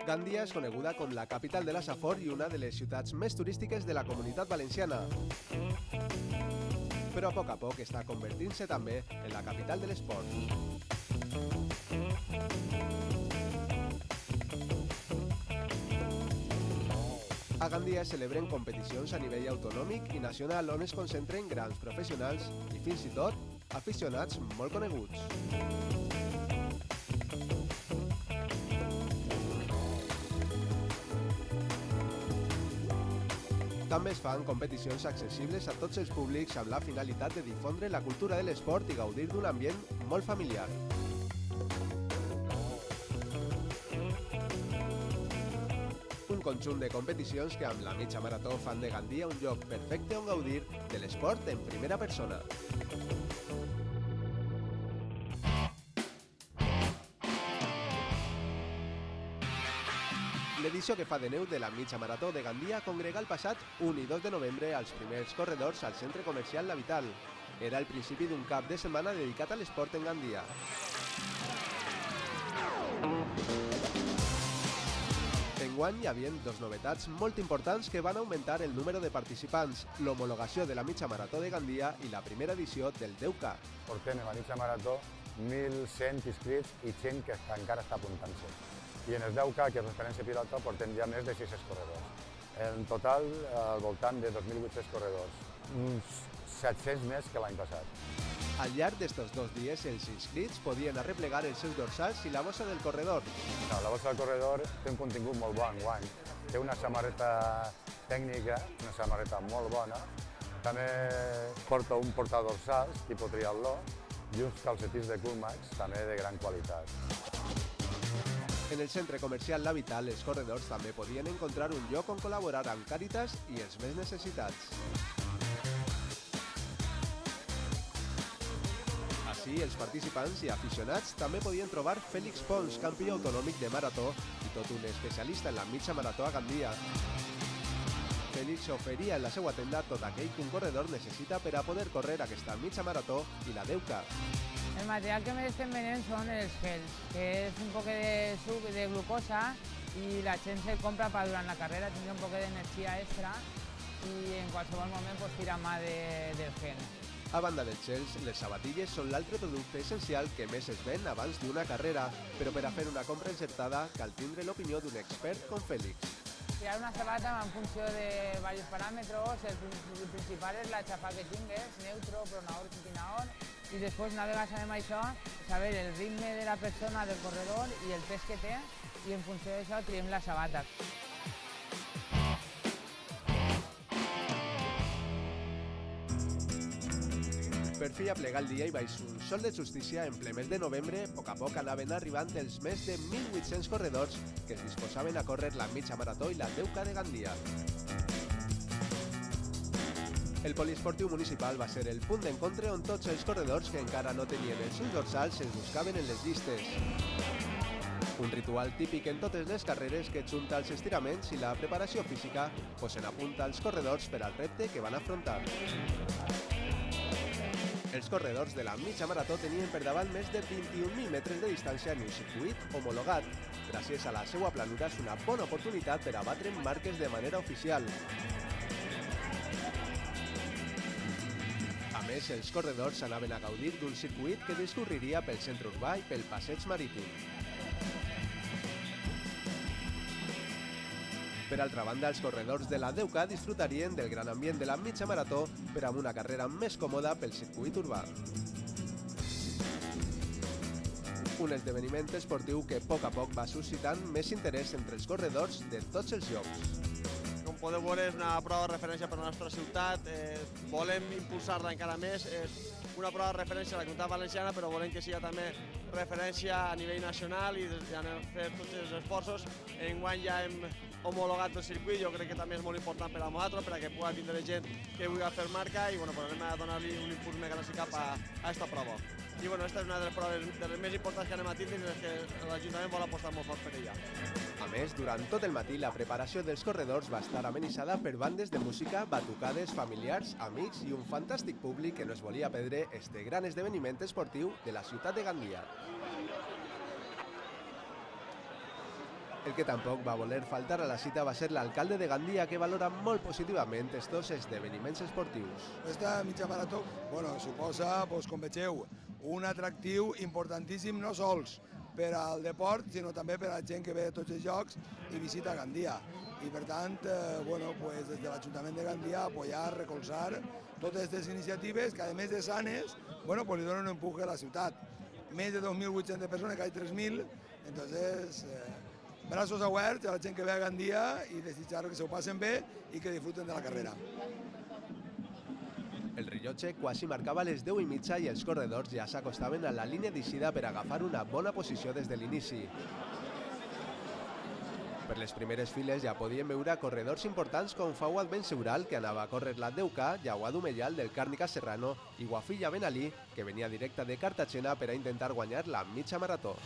Gandia és coneguda com la capital de la Safor i una de les ciutats més turístiques de la Comunitat Valenciana. Però a poc està convertint-se també en la capital de l'esport. A Gandia es celebren competicions a nivell autonòmic i nacional on es concentren grans professionals i fins i tot aficionats molt coneguts. També es fan competicions accessibles a tots els públics amb la finalitat de difondre la cultura de l'esport i gaudir d'un ambient molt familiar. Un conjunt de competicions que amb la mitja marató fan de Gandia un lloc perfecte on gaudir de l'esport en primera persona. L'edició que fa de neu de la mitja marató de Gandia congrega el passat 1 i 2 de novembre als primers corredors al centre comercial La Vital. Era el principi d'un cap de setmana dedicat a l'esport en Gandia. Enguany hi havia dues novetats molt importants que van augmentar el número de participants, l'homologació de la mitja marató de Gandia i la primera edició del 10K. Portem a la mitja marató 1.100 inscrits i gent que encara està apuntant-se. I en el 10K, que és referència pilota, portem ja més de 600 corredors. En total, al voltant de 2.800 corredors, uns 700 més que l'any passat. Al llarg d'estos 2 dies, els inscrits podien arreplegar els seus dorsals i la bossa del corredor. La bossa del corredor té un contingut molt bo enguany. Té una samarreta tècnica, una samarreta molt bona. També porta un portadorsals, tipus triatló, i uns calcetins de Coolmax, també de gran qualitat. En el centre comercial La Vital, els corredors també podien encontrar un lloc on col·laborar amb Càritas i els més necessitats. Així, els participants i aficionats també podien trobar Fèlix Pons, campió autonòmic de marató i tot un especialista en la mitja marató a Gandia. Fèlix oferia en la seva tenda tot aquell que un corredor necessita per a poder córrer aquesta mitja marató i la 10K. El material que me estem venent són els gels, que és un poc de suc de glucosa i la gent se compra per durant la carrera tindre un poc d'energia extra i en qualsevol moment tirar mà del gel. A banda dels gels, les sabatilles són l'altre producte essencial que més es ven abans d'una carrera, però per a fer una compra encertada cal tindre l'opinió d'un expert com Fèlix. Triar una sabata en funció de diversos paràmetres, el principal és la xapa que tingues, neutro, pronador, supinador, i després una vegada sabem això, saber el ritme de la persona, del corredor i el pes que té, i en funció d'això triem la sabata. Per fi aplegar el dia i baix un sol de justícia, en ple mes de novembre, a poc anaven arribant els més de 1.800 corredors que es disposaven a córrer la mitja marató i la 10K de Gandia. El poliesportiu municipal va ser el punt d'encontre on tots els corredors que encara no tenien els seus dorsals es buscaven en les llistes. Un ritual típic en totes les carreres que junta els estiraments i la preparació física posen a punt als corredors per al repte que van afrontar. Els corredors de la mitja marató tenien per davant més de 21.000 metres de distància en un circuit homologat. Gràcies a la seva planura és una bona oportunitat per a batre marques de manera oficial. A més, els corredors anaven a gaudir d'un circuit que discorreria pel centre urbà i pel passeig marítim. Per altra banda, els corredors de la 10K disfrutarien del gran ambient de la mitja marató per amb una carrera més còmoda pel circuit urbà. Un esdeveniment esportiu que a poc va suscitant més interès entre els corredors de tots els llocs. Com podeu veure, és una prova de referència per a la nostra ciutat, volem impulsar-la encara més, és una prova de referència a la comunitat valenciana, però volem que sigui també referència a nivell nacional i anem a fer tots els esforços. Enguany ja hem homologat el circuit, jo crec que també és molt important per a nosaltres, per a que pugui tindre gent que vulgui fer marca i anem a donar-li un impuls més gran cap a aquesta prova. I aquesta és una de les proves de les més importants que anem a tindre i que l'Ajuntament vol apostar molt fort per ella. A més, durant tot el matí, la preparació dels corredors va estar amenitzada per bandes de música, batucades, familiars, amics i un fantàstic públic que no es volia perdre este gran esdeveniment esportiu de la ciutat de Gandia. El que tampoc va voler faltar a la cita va ser l'alcalde de Gandia, que valora molt positivament estos esdeveniments esportius. Aquesta mitja marató suposa, com vegeu, un atractiu importantíssim no sols per al deport, sinó també per a la gent que ve de tots els llocs i visita Gandia. I per tant, des de l'Ajuntament de Gandia apoyar, recolzar totes aquestes iniciatives que, a més de sanes, li donen un empuje a la ciutat. Més de 2.800 persones, quasi 3.000, entonces, braços oberts a la gent que ve a Gandia i desitjar que s'ho passen bé i que disfruten de la carrera. El rellotge quasi marcava les 10:30 i els corredors ja s'acostaven a la línia d'eixida per agafar una bona posició des de l'inici. Per les primeres files ja podien veure corredors importants com Fawad Ben Seural, que anava a córrer la 10K, Jawad Umeyal del Càrnica Serrano i Wafilla Ben Ali, que venia directe de Cartagena per a intentar guanyar la mitja marató.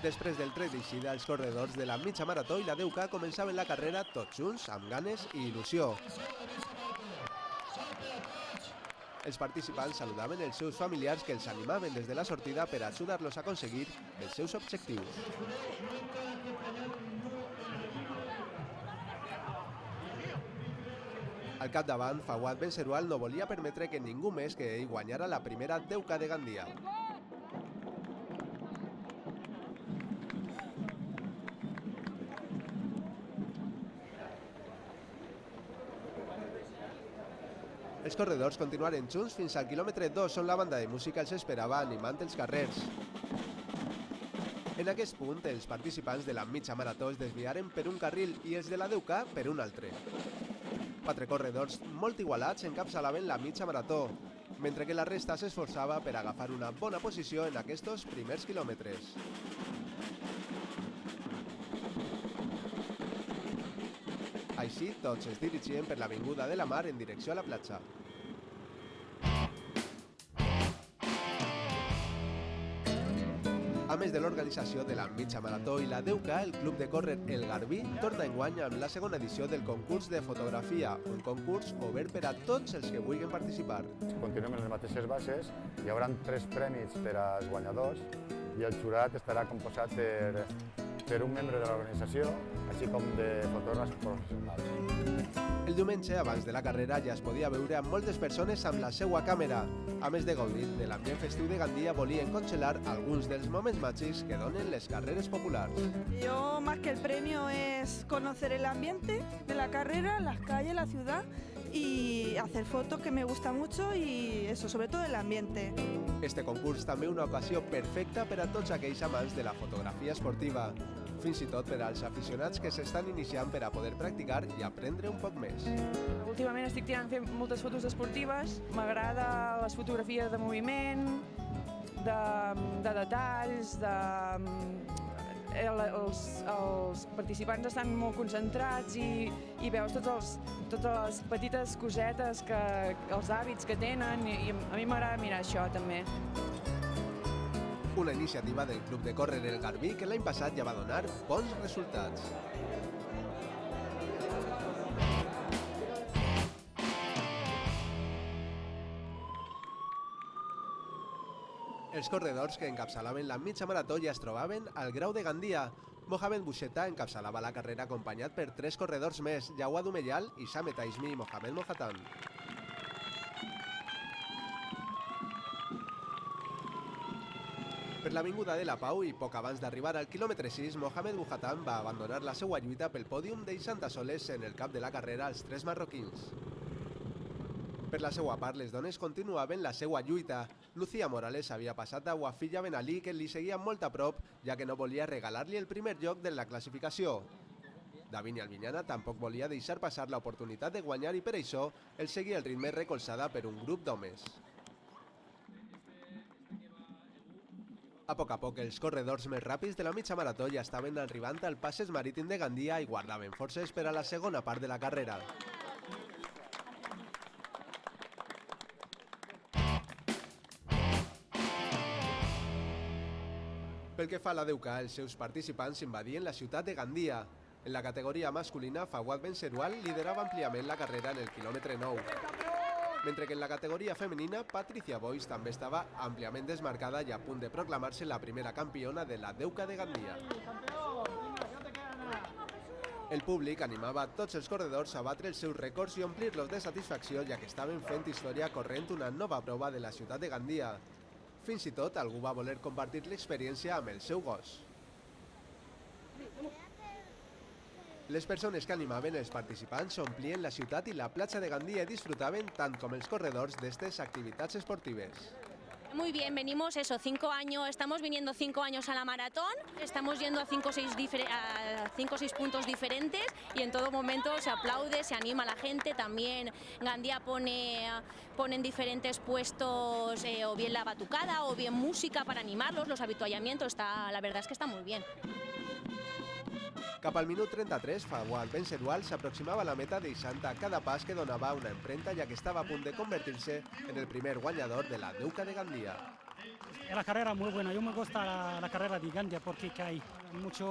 Després del tret d'eixida, els corredors de la mitja marató i la 10K començaven la carrera tots junts, amb ganes i il·lusió. Els participants saludaven els seus familiars que els animaven des de la sortida per ajudar-los a aconseguir els seus objectius. Al capdavant, Fawad Ben Seural no volia permetre que ningú més que ell guanyara la primera 10K de Gandia. Els corredors continuaren junts fins al quilòmetre 2, on la banda de música els esperava animant els carrers. En aquest punt, els participants de la mitja marató es desviaren per un carril i els de la 10K per un altre. 4 corredors molt igualats encapçalaven la mitja marató, mentre que la resta s'esforçava per agafar una bona posició en aquests primers quilòmetres. Així, tots es dirigien per l'avinguda de la Mar en direcció a la platja. A més de l'organització de la mitja marató i la 10K, el club de córrer El Garbí torna enguany amb la segona edició del concurs de fotografia, un concurs obert per a tots els que vulguin participar. Continuem en les mateixes bases, hi haurà 3 premis per als guanyadors i el jurat estarà composat per un membre de l'organització, així com de fotògrafs professionals. El diumenge, abans de la carrera, ja es podia veure amb moltes persones amb la seva càmera. A més de gaudir de l'ambient festiu de Gandia, volien congelar alguns dels moments màgics que donen les carreres populars. Yo, más que el premio, es conocer el ambiente de la carrera, las calles, la ciudad y hacer fotos, que me gusta mucho, y eso, sobre todo el ambiente. Este concurs també una ocasió perfecta per a tots aquells amants de la fotografia esportiva, fins i tot per als aficionats que s'estan iniciant per a poder practicar i aprendre un poc més. Últimament estic fent moltes fotos esportives, m'agrada les fotografies de moviment, de detalls, els participants estan molt concentrats i veus totes les petites cosetes, els hàbits que tenen, i a mi m'agrada mirar això també. Una iniciativa del Club de Córrer El Garbí que l'any passat ja va donar bons resultats. Els corredors que encapçalaven la mitja marató ja es trobaven al Grau de Gandia. Mohamed Boucheta encapçalava la carrera acompanyat per 3 corredors més, Jawad Umeyal, Isame Taismi i Mohamed Mohatan. Per l'avinguda de la Pau i poc abans d'arribar al quilòmetre 6, Mohamed Mohatan va abandonar la seva lluita pel pòdium deixant a soles en el cap de la carrera els 3 marroquins. Per la seva part, les dones continuaven la seva lluita. Lucía Morales havia passat a Wafilla Ben Ali, que li seguia molt a prop, ja que no volia regalar-li el primer lloc de la classificació. Davini Albiñana tampoc volia deixar passar l'oportunitat de guanyar i per això el seguia el ritme recolzada per un grup d'homes. A poc, els corredors més ràpids de la mitja marató ja estaven arribant al passeig marítim de Gandia i guardaven forces per a la segona part de la carrera. Pel que fa a la 10K, els seus participants invadien la ciutat de Gandia. En la categoria masculina, Fawad Benserual liderava àmpliament la carrera en el quilòmetre 9. Mentre que en la categoria femenina, Patricia Boix també estava àmpliament desmarcada i a punt de proclamar-se la primera campiona de la Deuca de Gandia. El públic animava tots els corredors a batre els seus rècords i omplir-los de satisfacció, ja que estaven fent història corrent una nova prova de la ciutat de Gandia. Fins i tot algú va voler compartir l'experiència amb el seu gos. Les persones que animaven els participants omplien la ciutat i la platja de Gandia i disfrutaven tant com els corredors d'estes activitats esportives. Muy bien, venimos 5 años, estamos viniendo 5 años a la maratón, estamos yendo a 5 o 6 puntos diferentes y en todo momento se aplaude, se anima a la gente. También Gandia pone en diferentes puestos o bien la batucada o bien música para animarlos, los avituallamientos, la verdad es que está muy bien. Cap al minut 33, Fawad Benserual s'aproximava a la meta deixant a cada pas que donava una empremta, ja que estava a punt de convertir-se en el primer guanyador de la Deuca de Gandia. La carrera muy buena, yo me gusta la carrera de Gandia porque que hay mucha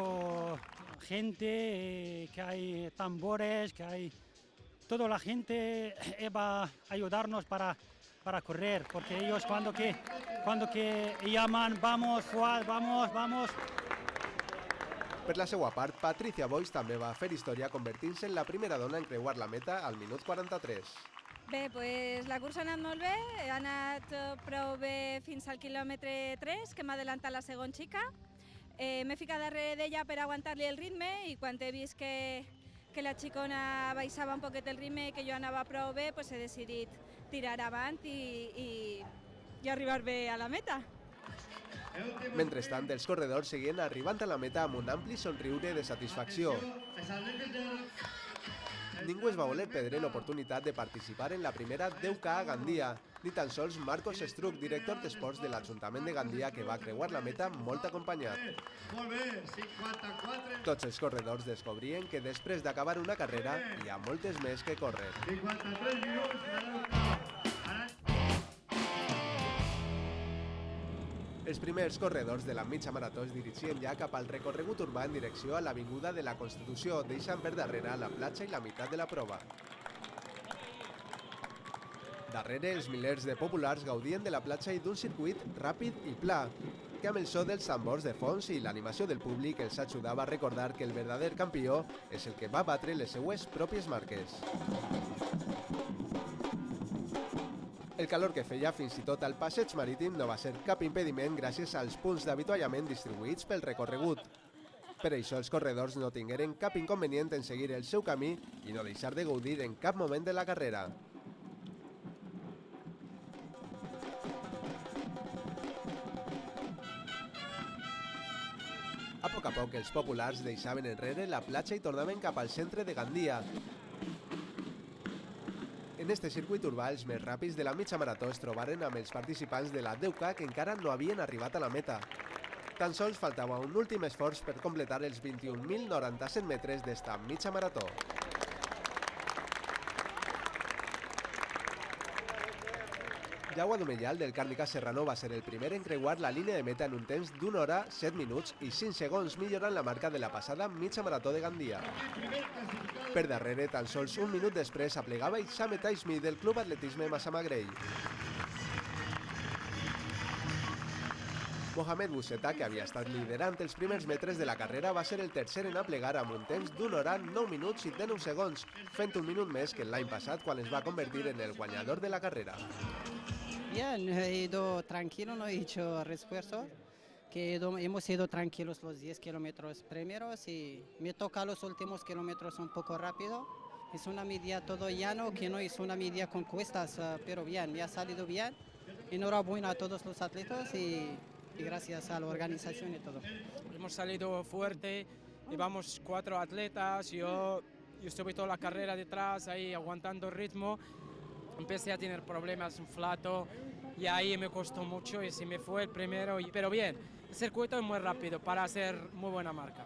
gente, que hay tambores, que hay toda la gente va a ayudarnos para correr, porque ellos cuando que llaman vamos, Fuad, vamos. Per la seva part, Patricia Boix també va fer història convertint-se en la primera dona en creuar la meta al minut 43. Bé, doncs la cursa ha anat molt bé, ha anat prou bé fins al quilòmetre 3, que m'ha adelantat la segona xica. M'he ficat darrere d'ella per aguantar-li el ritme i quan he vist que la xicona baixava un poquet el ritme i que jo anava prou bé, doncs he decidit tirar avant i arribar bé a la meta. Mentrestant, els corredors seguien arribant a la meta amb un ampli somriure de satisfacció. Ningú es va voler perdre l'oportunitat de participar en la primera Deuca a Gandia, ni tan sols Marcos Estruc, director d'esports de l'Ajuntament de Gandia, que va creuar la meta molt acompanyat. Tots els corredors descobrien que després d'acabar una carrera hi ha moltes més que córrer. Els primers corredors de la mitja marató es dirigien ja cap al recorregut urbà en direcció a l'Avinguda de la Constitució, deixant per darrere la platja i la meitat de la prova. Darrere, els milers de populars gaudien de la platja i d'un circuit ràpid i pla, que amb el so dels tambors de fons i l'animació del públic els ajudava a recordar que el verdader campió és el que va batre les seues pròpies marques. El calor que feia fins i tot al passeig marítim no va ser cap impediment gràcies als punts d'avituallament distribuïts pel recorregut. Per això els corredors no tingueren cap inconvenient en seguir el seu camí i no deixar de gaudir en cap moment de la carrera. A poc, els populars deixaven enrere la platja i tornaven cap al centre de Gandia. En este circuit urbà, els més ràpids de la mitja marató es trobaren amb els participants de la Deuca que encara no havien arribat a la meta. Tan sols faltava un últim esforç per completar els 21.097 metres d'esta mitja marató. Jaume Domellal, del Càrnica Serrano, va ser el primer en creuar la línia de meta en un temps d'1 hora, 7 minuts i 5 segons, millorant la marca de la passada mitja marató de Gandia. Per darrere, tan sols un minut després, aplegava Ixame Taismi del Club Atletisme Massamagrell. Mohamed Bousseta, que havia estat liderant els primers metres de la carrera, va ser el tercer en aplegar amb un temps d'1 hora, 9 minuts i 19 segons, fent un minut més que l'any passat quan es va convertir en el guanyador de la carrera. Bien, he ido tranquilo, no he hecho refuerzo, que hemos ido tranquilos los 10 kilómetros primeros y me toca los últimos kilómetros un poco rápido. Es una media todo llano, que no es una media con cuestas, pero bien, me ha salido bien. Enhorabuena a todos los atletas y gracias a la organización y todo. Hemos salido fuerte, llevamos 4 atletas, yo estuve toda la carrera detrás, ahí aguantando el ritmo. Empecé a tener problemas, un flato, y ahí me costó mucho y se me fue el primero. Pero bien, el circuito es muy rápido para hacer muy buena marca.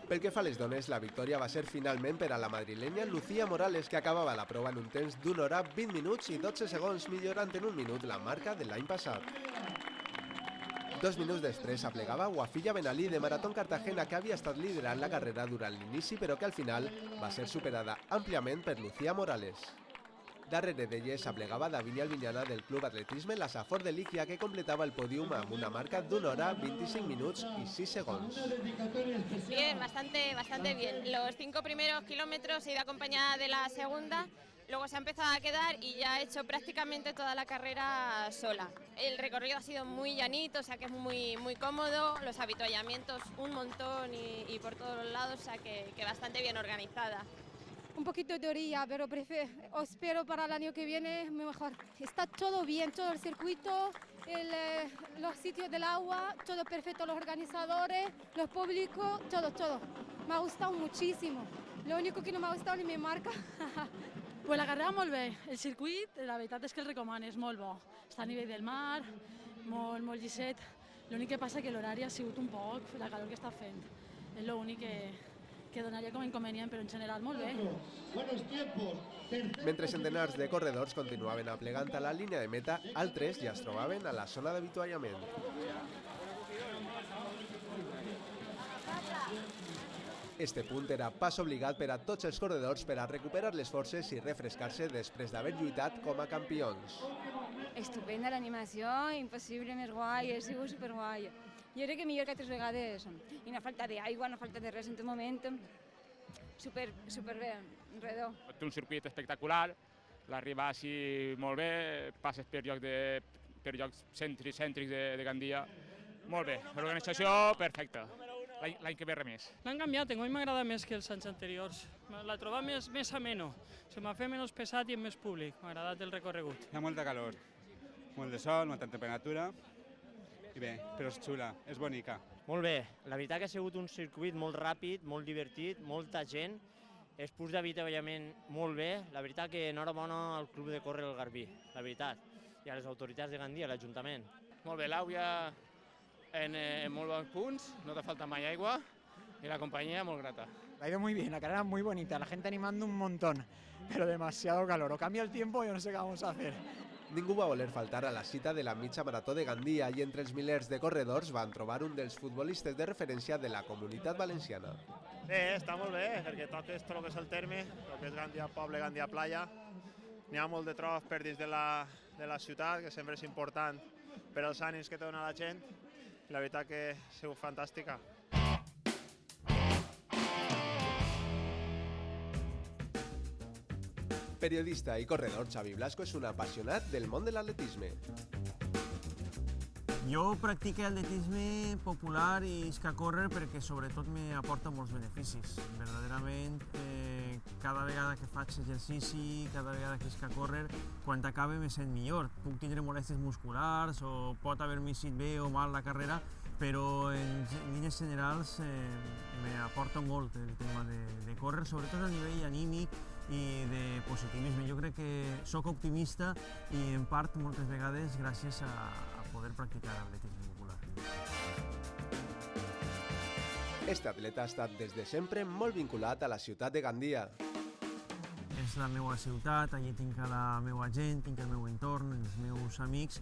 Pel que fa a les dones, la victòria va ser finalment per a la madrilenya Lucía Morales, que acabava la prova en un temps d'1 hora, 20 minuts i 12 segons, millorant en un minut la marca de l'any passat. 2 minuts després aplegava Wafilla Benalí de Maratón Cartagena, que havia estat liderant la carrera durant l'inici, però que al final va ser superada àmpliament per Lucía Morales. Darrere d'elles aplegava Davinia Albiñana del Club Atletisme La Safor de Líquia, que completava el pòdium amb una marca d'1 hora, 25 minuts y 6 segons. Bien, bastante bien. Los 5 primeros kilómetros he ido acompañada de la segunda, luego se ha empezado a quedar y ya he hecho prácticamente toda la carrera sola. El recorrido ha sido muy llanito, o sea que es muy cómodo, los avituallamientos un montón y por todos los lados, o sea que bastante bien organizada. Un poquito de orilla, pero espero para el año que viene mejor. Está todo bien, todo el circuito, los sitios del agua, todo perfecto, los organizadores, los públicos, todo. Me ha gustado muchísimo. Lo único que no me ha gustado ni mi marca. Pues la carrera molt bé. El circuit, la veritat és que el recomano, és molt bo. Està a nivell del mar, molt llisset. L'únic que passa que l'horari ha sigut un poc, la calor que està fent. És l'únic que donaria com a inconvenient, però en general molt bé. Mentre centenars de corredors continuaven aplegant a la línia de meta, altres ja es trobaven a la zona d'avituallament. Este punt era pas obligat per a tots els corredors per a recuperar les forces i refrescar-se després d'haver lluitat com a campions. Estupenda l'animació, impossible, més guai, ha sigut superguai. Jo crec que millor que 3 vegades, i no falta d'aigua, no falta de res en tot moment, superbé, redó. Té un circuit espectacular, l'arribar així molt bé, passes per llocs cèntrics de Gandia, molt bé, l'organització perfecta. L'any que ve res més. L'han canviat, a mi m'agrada més que els anys anteriors. La troba més ameno, se m'ha fet menys pesat i més públic. M'ha agradat el recorregut. Hi ha molta calor, molt de sol, molta temperatura, i bé, però és xula, és bonica. Molt bé, la veritat que ha sigut un circuit molt ràpid, molt divertit, molta gent, els punts d'avituallament molt bé, la veritat que enhorabona al Club de Córrer el Garbí, la veritat, i a les autoritats de Gandia, a l'Ajuntament. Molt bé, l'àvia en molt bons punts, no te falta mai aigua y la compañía muy grata. Ha ido muy bien, la carrera muy bonita, la gente animando un montón, pero demasiado calor. O cambia el tiempo, yo no sé qué vamos a hacer. Ningú va voler faltar a la cita de la mitja marató de Gandia i entre els milers de corredors van trobar un dels futbolistes de referència de la Comunitat Valenciana. Bé, està molt bé, perquè toques tot el que és el terme, el que és Gandia Poble, Gandia Playa. N'hi ha molt de trobs per dins de la ciutat, que sempre és important per als ànims que té dona la gent. La veritat que ha sigut fantàstica. Periodista i corredor Xavi Blasco és un apassionat del món de l'atletisme. Jo practico atletisme popular i isc a córrer perquè sobretot m'aporta molts beneficis. Verdaderament, cada vegada que faig exercici, cada vegada que isc a córrer, quan acabe me sent millor. Puc tindre molèsties musculars o pot haver-me sigut bé o mal la carrera, però en línies generals m'aporta molt el tema de córrer, sobretot a nivell anímic i de positivisme. Jo crec que sóc optimista i en part moltes vegades gràcies a poder practicar atletisme popular. Este atleta ha estat des de sempre molt vinculat a la ciutat de Gandia. És la meva ciutat, allí tinc la meva gent, tinc el meu entorn, els meus amics,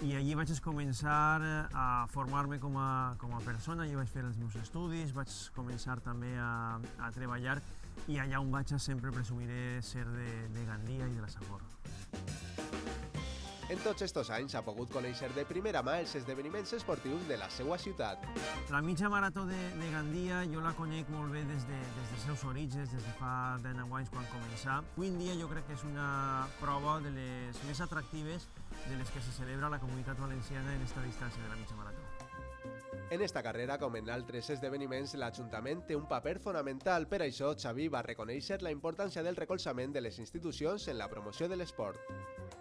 i allí vaig començar a formar-me com a persona, allí vaig fer els meus estudis, vaig començar també a treballar i allà on vaig sempre presumiré ser de Gandia i de la Safor. En tots estos anys ha pogut conèixer de primera mà els esdeveniments esportius de la seva ciutat. La mitja marató de Gandia jo la conec molt bé des dels seus orígens, des de fa 19 anys quan començà. Avui en dia jo crec que és una prova de les més atractives de les que se celebra a la Comunitat Valenciana en esta distància de la mitja marató. En esta carrera, com en altres esdeveniments, l'Ajuntament té un paper fonamental. Per això, Xavi va reconèixer la importància del recolzament de les institucions en la promoció de l'esport.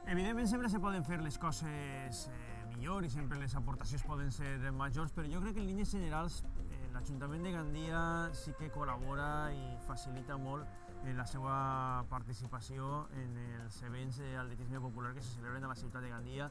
Evidentment sempre se poden fer les coses millor i sempre les aportacions poden ser majors, però jo crec que en línies generals l'Ajuntament de Gandia sí que col·labora i facilita molt la seva participació en els events d'atletisme popular que se celebren a la ciutat de Gandia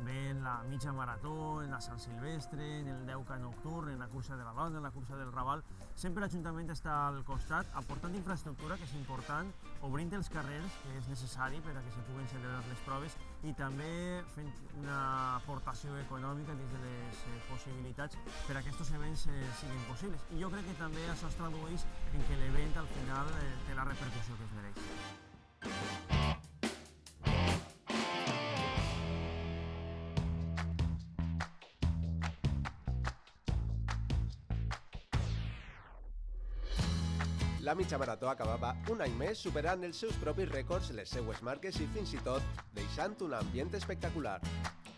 bé en la mitja marató, en la Sant Silvestre, en el 10K nocturn, en la cursa de la dona, en la cursa del Raval. Sempre l'Ajuntament està al costat, aportant infraestructura, que és important, obrint els carrers, que és necessari per a que se puguen celebrar les proves, i també fent una aportació econòmica dins de les possibilitats per a que aquests events siguin possibles. I jo crec que també això es tradueix en que l'event al final té la repercussió que es mereix. La mitja marató acabava un any més superant els seus propis rècords, les seues marques i fins i tot deixant un ambient espectacular.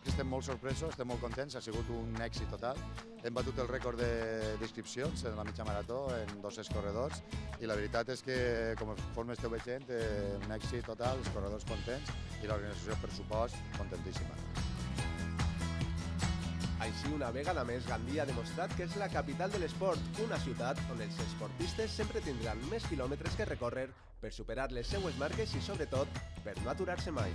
Estem molt sorpresos, estem molt contents, ha sigut un èxit total. Hem batut el rècord d'inscripcions en la mitja marató en 200 corredors i la veritat és que, conforme esteu veient, un èxit total, els corredors contents i l'organització, per supost, contentíssima. Així, una vegada més, Gandia ha demostrat que és la capital de l'esport, una ciutat on els esportistes sempre tindran més quilòmetres que recórrer per superar les seues marques i, sobretot, per no aturar-se mai.